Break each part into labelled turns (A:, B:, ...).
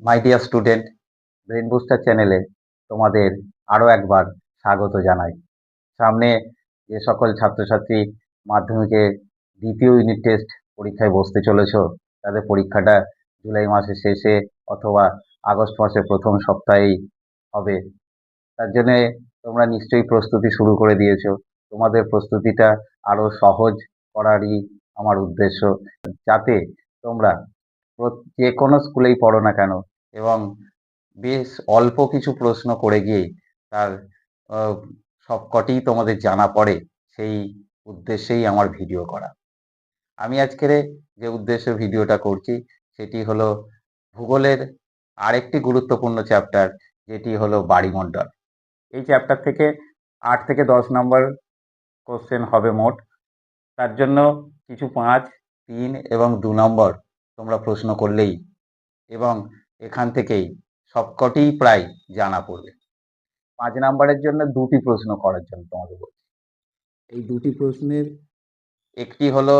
A: My dear student, brain booster চ্যানেলে তোমাদের আরও একবার স্বাগত জানাই। সামনে যে সকল ছাত্রছাত্রী মাধ্যমিকের দ্বিতীয় ইউনিট টেস্ট পরীক্ষায় বসতে চলেছ, তাদের পরীক্ষাটা জুলাই মাসের শেষে অথবা আগস্ট মাসের প্রথম সপ্তাহেই হবে। তার জন্যে তোমরা নিশ্চয়ই প্রস্তুতি শুরু করে দিয়েছো। তোমাদের প্রস্তুতিটা আরও সহজ করারই আমার উদ্দেশ্য, যাতে তোমরা যে কোনো স্কুলেই পড়ো না কেন এবং বেশ অল্প কিছু প্রশ্ন করে গিয়ে তার আহ, সবকটিই তোমাদের জানা পড়ে, সেই উদ্দেশ্যেই আমার ভিডিও করা। আমি আজকের যে উদ্দেশ্যে ভিডিওটা করছি সেটি হলো ভূগোলের আরেকটি গুরুত্বপূর্ণ চ্যাপ্টার, যেটি হলো বাড়িমণ্ডল। এই চ্যাপ্টার থেকে 8 থেকে 10 নম্বর কোশ্চেন হবে মোট। তার জন্য কিছু 5, 3 এবং 2 নম্বর তোমরা প্রশ্ন করলেই এবং এখান থেকেই সবকটিই প্রায় জানা পড়বে। 5 নম্বরের জন্য 2টি প্রশ্ন করার জন্য তোমাদের বলছি। এই 2টি প্রশ্নের একটি হলো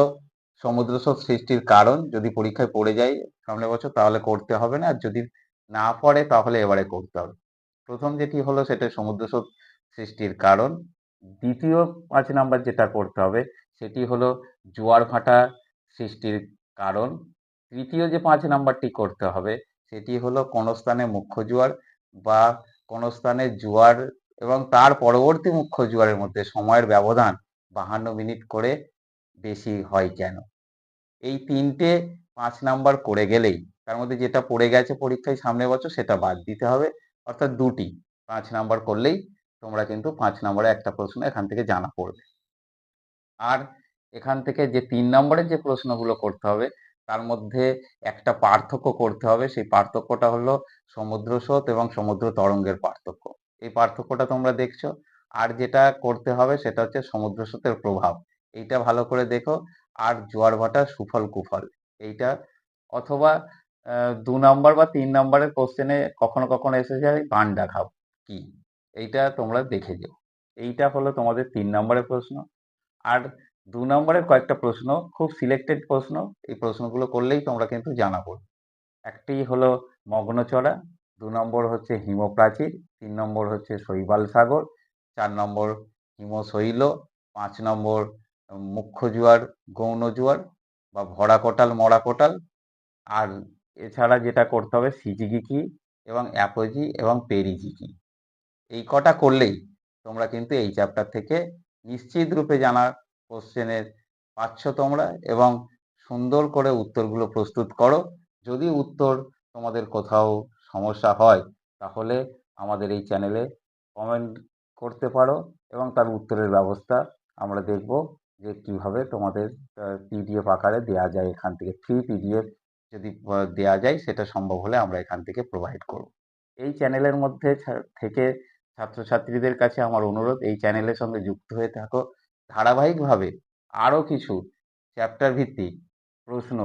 A: সমুদ্রস্রোত সৃষ্টির কারণ, যদি পরীক্ষায় পড়ে যায় সামনের বছর তাহলে করতে হবে না, আর যদি না পড়ে তাহলে এবারে করতে হবে। প্রথম যেটি হলো সেটা সমুদ্রস্রোত সৃষ্টির কারণ। দ্বিতীয় 5 নম্বর যেটা করতে হবে সেটি হলো জোয়ার ভাটা সৃষ্টির কারণ। তৃতীয় যে 5 নম্বরটি করতে হবে সেটি হলো কোন স্থানে মুখ্য জোয়ার বা কোন স্থানে জোয়ার এবং তার পরবর্তী মুখ্য জোয়ারের মধ্যে সময়ের ব্যবধান 52 মিনিট করে বেশি হয় কেন। এই 3টে 5 নম্বর করে গেলেই, তার মধ্যে যেটা পড়ে গেছে পরীক্ষায় সামনের বছর সেটা বাদ দিতে হবে, অর্থাৎ 2টি 5 নম্বর করলেই তোমরা কিন্তু 5 নম্বরে একটা প্রশ্ন এখান থেকে জানা পড়বে। আর এখান থেকে যে 3 নম্বরের যে প্রশ্নগুলো করতে হবে তার মধ্যে একটা পার্থক্য করতে হবে। সেই পার্থক্যটা হলো সমুদ্র স্রোত এবং সমুদ্র তরঙ্গের পার্থক্য। এই পার্থক্যটা তোমরা দেখছো। আর যেটা করতে হবে সেটা হচ্ছে সমুদ্র স্রোতের প্রভাব, এইটা ভালো করে দেখো। আর জোয়ার ভাটার সুফল কুফল এইটা, অথবা 2 নম্বর বা 3 নম্বরের কোশ্চেনে কখনো কখনো এসে যায় পান্ডা খাও কি, এইটা তোমরা দেখে যেও। এইটা হলো তোমাদের 3 নম্বরের প্রশ্ন। আর 2 নম্বরের কয়েকটা প্রশ্ন খুব সিলেক্টেড প্রশ্ন, এই প্রশ্নগুলো করলেই তোমরা কিন্তু জানা পড়বে। একটি হলো মগ্নচড়া, 2 নম্বর হচ্ছে হিমপ্রাচীর, 3 নম্বর হচ্ছে শৈবাল সাগর, 4 নম্বর হিমশৈল, 5 নম্বর মুখ্য জোয়ার গৌণ জোয়ার বা ভরা কোটাল মরা কোটাল। আর এছাড়া যেটা করতে হবে সিজিগিকি এবং অ্যাপোজি এবং পেরিজিকি। এই কটা করলেই তোমরা কিন্তু এই চ্যাপ্টার থেকে নিশ্চিত রূপে জানা কোশ্চেনের পাচ্ছ তোমরা, এবং সুন্দর করে উত্তরগুলো প্রস্তুত করো। যদি উত্তর তোমাদের কোথাও সমস্যা হয় তাহলে আমাদের এই চ্যানেলে কমেন্ট করতে পারো এবং তার উত্তরের ব্যবস্থা আমরা দেখব যে কিভাবে তোমাদের পিডিএফ আকারে দেওয়া যায়। এখান থেকে ফ্রি পিডিএফ যদি দেওয়া যায় সেটা সম্ভব হলে আমরা এখান থেকে প্রোভাইড করব। এই চ্যানেলের মধ্যে থেকে ছাত্রছাত্রীদের কাছে আমার অনুরোধ, এই চ্যানেলের সঙ্গে যুক্ত হয়ে থাকো। ধারাবাহিকভাবে আরও কিছু চ্যাপ্টার ভিত্তিক প্রশ্ন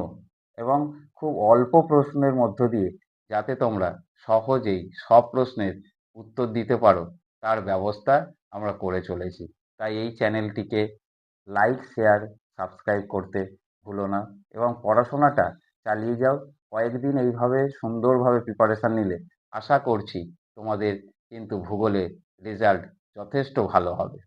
A: এবং খুব অল্প প্রশ্নের মধ্য দিয়ে যাতে তোমরা সহজেই সব প্রশ্নের উত্তর দিতে পারো তার ব্যবস্থা আমরা করে চলেছি। তাই এই চ্যানেলটিকে লাইক, শেয়ার, সাবস্ক্রাইব করতে ভুলো না এবং পড়াশোনাটা চালিয়ে যাও। কয়েকদিন এইভাবে সুন্দরভাবে প্রিপারেশান নিলে আশা করছি তোমাদের কিন্তু ভূগোলে রেজাল্ট যথেষ্ট ভালো হবে।